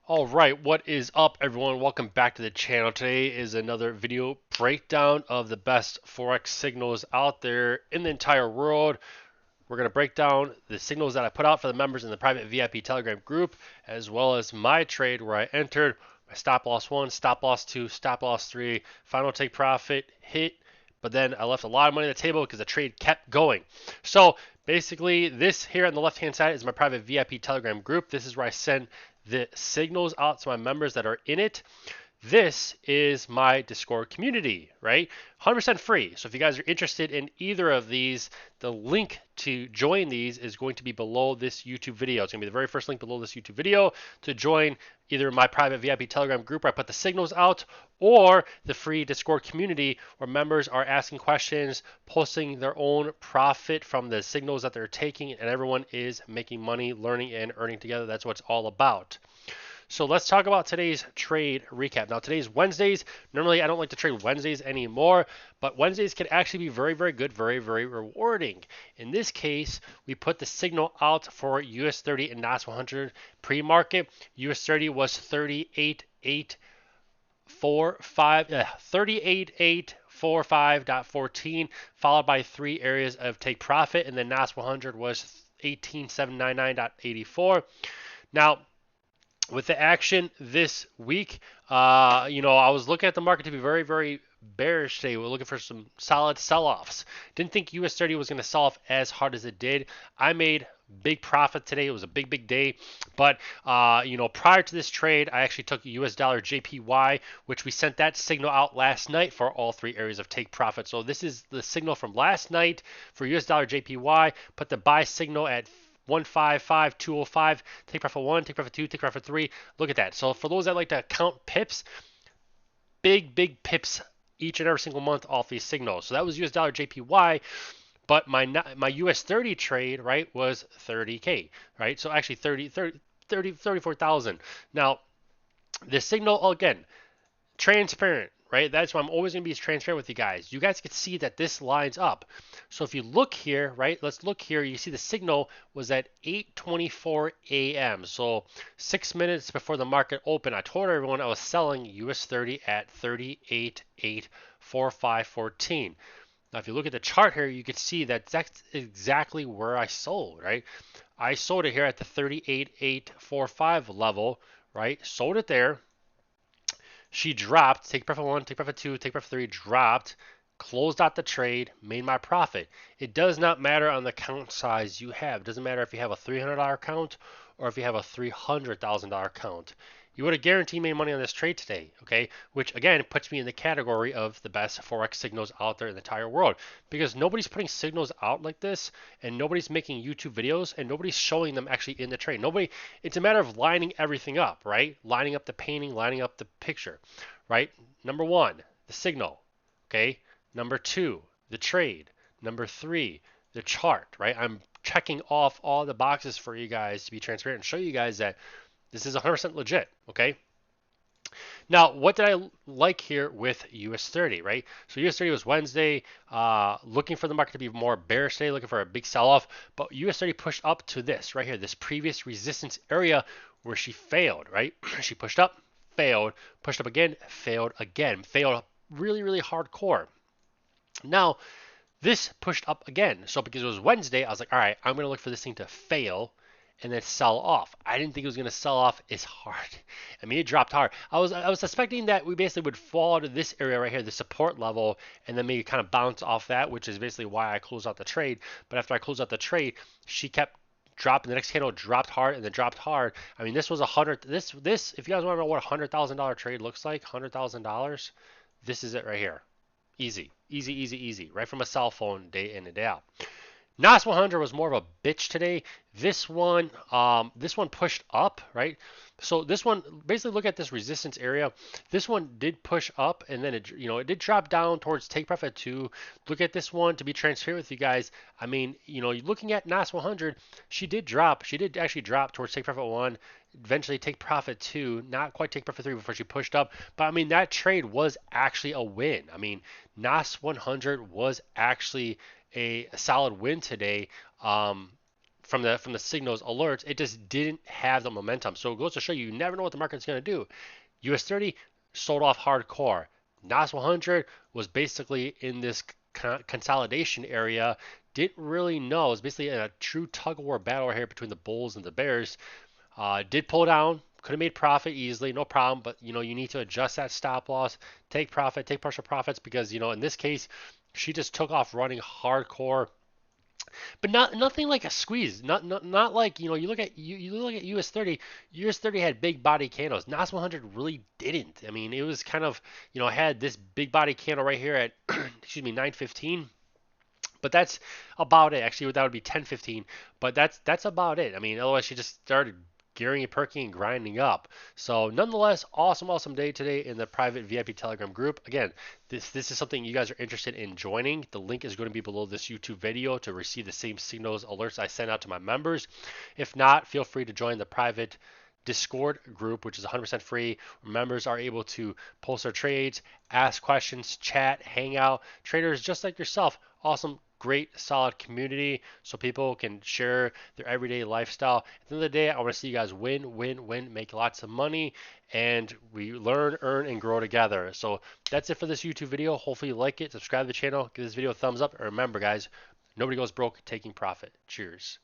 All right, what is up, everyone? Welcome back to the channel. Today is another video breakdown of the best Forex signals out there in the entire world. We're going to break down the signals that I put out for the members in the private VIP Telegram group, as well as my trade where I entered my stop loss 1, stop loss 2, stop loss 3, final take profit hit, but then I left a lot of money on the table because the trade kept going. So basically, this here on the left-hand side is my private VIP Telegram group. This is where I send the signals out to my members that are in it. This is my Discord community, right? 100% free. So if you guys are interested in either of these, the link to join these is going to be below this YouTube video. It's going to be the very first link below this YouTube video to join either my private VIP Telegram group where I put the signals out, or the free Discord community where members are asking questions, posting their own profit from the signals that they're taking, and everyone is making money, learning, and earning together. That's what it's all about. So let's talk about today's trade recap. Now, today's Wednesdays. Normally, I don't like to trade Wednesdays anymore, but Wednesdays can actually be very, very good, very, very rewarding. In this case, we put the signal out for US 30 and NAS 100 pre-market. US 30 was 38.845.14, followed by three areas of take profit, and then NAS 100 was 18,799.84. Now, with the action this week, I was looking at the market to be very, very bearish today. We're looking for some solid sell-offs. Didn't think US 30 was going to sell off as hard as it did. I made big profit today. It was a big, big day. But, prior to this trade, I actually took US dollar JPY, which we sent that signal out last night for all three areas of take profit. So this is the signal from last night for US dollar JPY. Put the buy signal at 155,205, take profit 1, take profit 2, take profit 3. Look at that. So for those that like to count pips, big, big pips each and every single month off these signals. So that was US dollar JPY, but my US 30 trade, right, was 30K, right? So actually 34,000. Now, the signal, again, transparent, right? That's why I'm always going to be as transparent with you guys. You guys can see that this lines up. So if you look here, right, let's look here. You see the signal was at 8:24 a.m. So 6 minutes before the market opened. I told everyone I was selling US 30 at 38.84514. Now, if you look at the chart here, you can see that that's exactly where I sold, right? I sold it here at the 38.845 level, right? Sold it there. She dropped, take profit 1, take profit 2, take profit 3, dropped, closed out the trade, made my profit. It does not matter on the account size you have. It doesn't matter if you have a $300 account or if you have a $300,000 account. You would have guaranteed made money on this trade today, okay? Which again puts me in the category of the best Forex signals out there in the entire world, because nobody's putting signals out like this, and nobody's making YouTube videos, and nobody's showing them actually in the trade. Nobody. It's a matter of lining everything up, right? Lining up the painting, lining up the picture, right? Number one, the signal, okay? Number two, the trade. Number three, the chart, right? I'm checking off all the boxes for you guys to be transparent and show you guys that this is 100% legit, okay? Now, what did I like here with US 30, right? So US 30 was Wednesday, looking for the market to be more bearish today, looking for a big sell-off, but US 30 pushed up to this right here, this previous resistance area where she failed, right? She pushed up, pushed up again, failed really, really hardcore. Now, this pushed up again. So because it was Wednesday, I was like, all right, I'm going to look for this thing to fail and then sell off. I didn't think it was going to sell off as hard. I mean, it dropped hard. I was suspecting that we basically would fall to this area right here, the support level, and then maybe kind of bounce off that, which is basically why I closed out the trade. But after I closed out the trade, she kept dropping. The next candle dropped hard and then dropped hard. I mean, this was this. If you guys want to know what a $100,000 trade looks like, $100,000, this is it right here. Easy, easy, easy, easy. Right from a cell phone, day in and day out. NAS 100 was more of a bitch today. This one pushed up, right? So this one, basically look at this resistance area. This one did push up, and then it did drop down towards take profit 2. Look at this one, to be transparent with you guys. I mean, looking at NAS 100, she did drop. She did actually drop towards take profit 1. Eventually take profit 2, not quite take profit 3 before she pushed up. But I mean, that trade was actually a win. I mean, NAS 100 was actually a solid win today. from the signals alerts, it just didn't have the momentum. So it goes to show you never know what the market's going to do. US 30 sold off hardcore. NAS 100 was basically in this consolidation area. Didn't really know. It's basically in a true tug of war battle here between the bulls and the bears. Did pull down. Could have made profit easily, no problem. But you need to adjust that stop loss, take profit, take partial profits because in this case, she just took off running hardcore, but nothing like a squeeze. Not like you look at you look at US 30. US 30 had big body candles. NAS 100 really didn't. I mean, it was kind of had this big body candle right here at excuse me 915. But that's about it. Actually, that would be 10:15. But that's about it. I mean, otherwise she just started gearing and perking and grinding up. So nonetheless, awesome day today in the private VIP Telegram group. Again, this is something you guys are interested in joining. The link is going to be below this YouTube video to receive the same signals alerts I send out to my members. If not, feel free to join the private Discord group, which is 100% free. Members are able to post their trades, ask questions, chat, hang out. Traders just like yourself. Awesome, great, solid community so people can share their everyday lifestyle. At the end of the day, I want to see you guys win, make lots of money, and we learn, earn, and grow together. So that's it for this YouTube video. Hopefully you like it. Subscribe to the channel, give this video a thumbs up, and remember, guys, nobody goes broke taking profit. Cheers.